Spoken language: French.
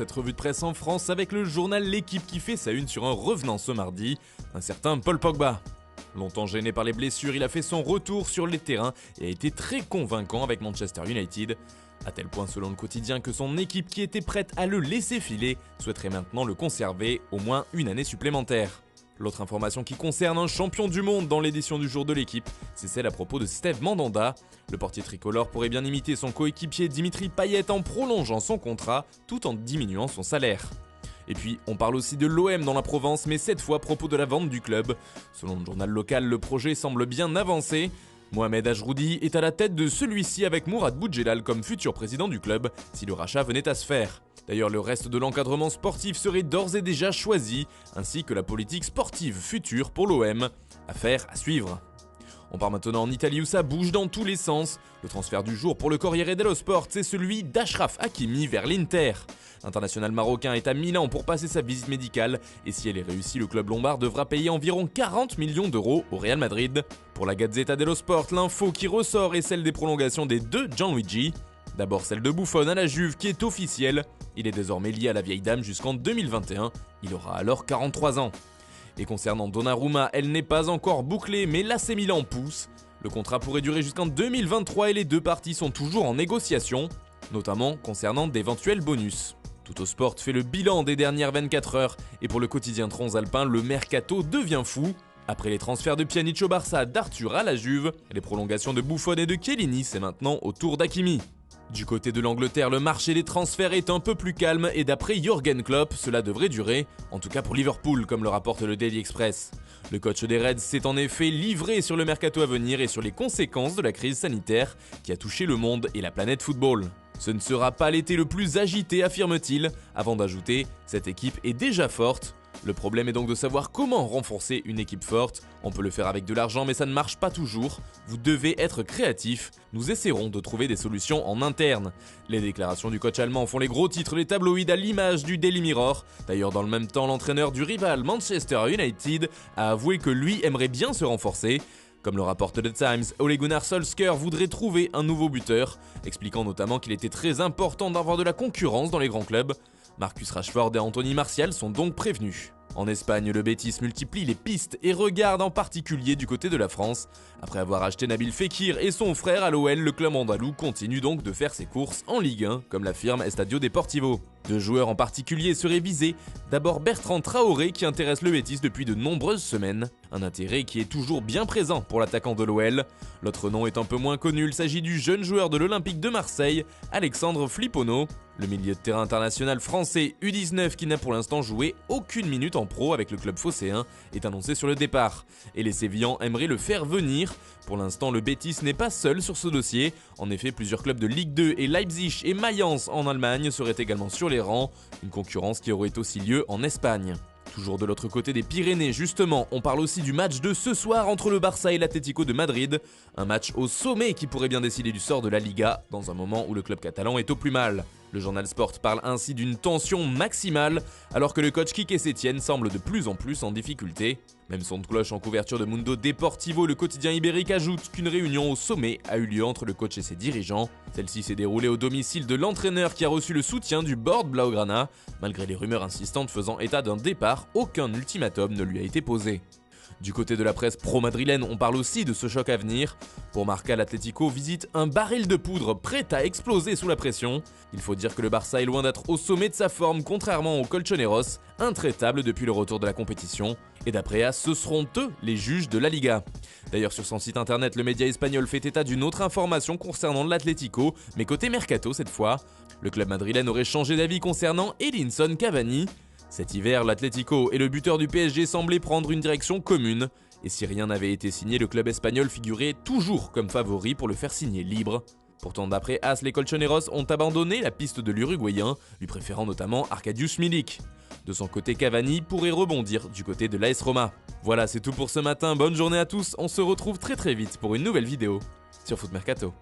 cette revue de presse en France avec le journal L'Équipe qui fait sa une sur un revenant ce mardi, un certain Paul Pogba. Longtemps gêné par les blessures, il a fait son retour sur les terrains et a été très convaincant avec Manchester United, à tel point selon le quotidien que son équipe qui était prête à le laisser filer souhaiterait maintenant le conserver au moins une année supplémentaire. L'autre information qui concerne un champion du monde dans l'édition du jour de l'équipe, c'est celle à propos de Steve Mandanda. Le portier tricolore pourrait bien imiter son coéquipier Dimitri Payet en prolongeant son contrat tout en diminuant son salaire. Et puis, on parle aussi de l'OM dans la Provence, mais cette fois à propos de la vente du club. Selon le journal local, le projet semble bien avancé. Mohamed Ajroudi est à la tête de celui-ci avec Mourad Boudjelal comme futur président du club si le rachat venait à se faire. D'ailleurs, le reste de l'encadrement sportif serait d'ores et déjà choisi, ainsi que la politique sportive future pour l'OM. Affaire à suivre. On part maintenant en Italie où ça bouge dans tous les sens. Le transfert du jour pour le Corriere dello Sport, c'est celui d'Achraf Hakimi vers l'Inter. L'international marocain est à Milan pour passer sa visite médicale et si elle est réussie, le club lombard devra payer environ 40 millions d'euros au Real Madrid. Pour la Gazzetta dello Sport, l'info qui ressort est celle des prolongations des deux Gianluigi. D'abord celle de Buffon à la Juve qui est officielle. Il est désormais lié à la vieille dame jusqu'en 2021. Il aura alors 43 ans. Et concernant Donnarumma, elle n'est pas encore bouclée, mais l'AC Milan pousse. Le contrat pourrait durer jusqu'en 2023 et les deux parties sont toujours en négociation, notamment concernant d'éventuels bonus. Tuttosport fait le bilan des dernières 24 heures et pour le quotidien transalpin, le mercato devient fou. Après les transferts de Pjanic au Barça, d'Arthur à la Juve, les prolongations de Buffon et de Chiellini, c'est maintenant au tour d'Hakimi. Du côté de l'Angleterre, le marché des transferts est un peu plus calme et d'après Jürgen Klopp, cela devrait durer, en tout cas pour Liverpool comme le rapporte le Daily Express. Le coach des Reds s'est en effet livré sur le mercato à venir et sur les conséquences de la crise sanitaire qui a touché le monde et la planète football. Ce ne sera pas l'été le plus agité, affirme-t-il, avant d'ajouter « cette équipe est déjà forte ». Le problème est donc de savoir comment renforcer une équipe forte. On peut le faire avec de l'argent mais ça ne marche pas toujours. Vous devez être créatif. Nous essaierons de trouver des solutions en interne. Les déclarations du coach allemand font les gros titres des tabloïds à l'image du Daily Mirror. D'ailleurs dans le même temps, l'entraîneur du rival Manchester United a avoué que lui aimerait bien se renforcer. Comme le rapporte The Times, Ole Gunnar Solskjaer voudrait trouver un nouveau buteur, expliquant notamment qu'il était très important d'avoir de la concurrence dans les grands clubs. Marcus Rashford et Anthony Martial sont donc prévenus. En Espagne, le Betis multiplie les pistes et regarde en particulier du côté de la France. Après avoir acheté Nabil Fekir et son frère à l'OL, le club andalou continue donc de faire ses courses en Ligue 1, comme l'affirme Estadio Deportivo. Deux joueurs en particulier seraient visés. D'abord Bertrand Traoré qui intéresse le Betis depuis de nombreuses semaines. Un intérêt qui est toujours bien présent pour l'attaquant de l'OL. L'autre nom est un peu moins connu, il s'agit du jeune joueur de l'Olympique de Marseille, Alexandre Flipono. Le milieu de terrain international français U19 qui n'a pour l'instant joué aucune minute en pro avec le club phocéen est annoncé sur le départ. Et les Sévillans aimeraient le faire venir. Pour l'instant, le Betis n'est pas seul sur ce dossier. En effet, plusieurs clubs de Ligue 2 et Leipzig et Mayence en Allemagne seraient également sur les rangs. Une concurrence qui aurait aussi lieu en Espagne. Toujours de l'autre côté des Pyrénées, justement, on parle aussi du match de ce soir entre le Barça et l'Atlético de Madrid. Un match au sommet qui pourrait bien décider du sort de la Liga, dans un moment où le club catalan est au plus mal. Le journal Sport parle ainsi d'une tension maximale, alors que le coach Quique Sétienne semble de plus en plus en difficulté. Même son de cloche en couverture de Mundo Deportivo, le quotidien ibérique ajoute qu'une réunion au sommet a eu lieu entre le coach et ses dirigeants. Celle-ci s'est déroulée au domicile de l'entraîneur qui a reçu le soutien du board Blaugrana. Malgré les rumeurs insistantes faisant état d'un départ, aucun ultimatum ne lui a été posé. Du côté de la presse pro-madrilène, on parle aussi de ce choc à venir. Pour Marca, l'Atlético visite un baril de poudre prêt à exploser sous la pression. Il faut dire que le Barça est loin d'être au sommet de sa forme, contrairement aux Colchoneros, intraitables depuis le retour de la compétition. Et d'après AS, ce seront eux les juges de la Liga. D'ailleurs, sur son site internet, le média espagnol fait état d'une autre information concernant l'Atlético, mais côté mercato cette fois. Le club madrilène aurait changé d'avis concernant Edinson Cavani. Cet hiver, l'Atlético et le buteur du PSG semblaient prendre une direction commune. Et si rien n'avait été signé, le club espagnol figurait toujours comme favori pour le faire signer libre. Pourtant, d'après AS, les Colchoneros ont abandonné la piste de l'Uruguayen, lui préférant notamment Arkadiusz Milik. De son côté, Cavani pourrait rebondir du côté de l'AS Roma. Voilà, c'est tout pour ce matin, bonne journée à tous, on se retrouve très vite pour une nouvelle vidéo sur Foot Mercato.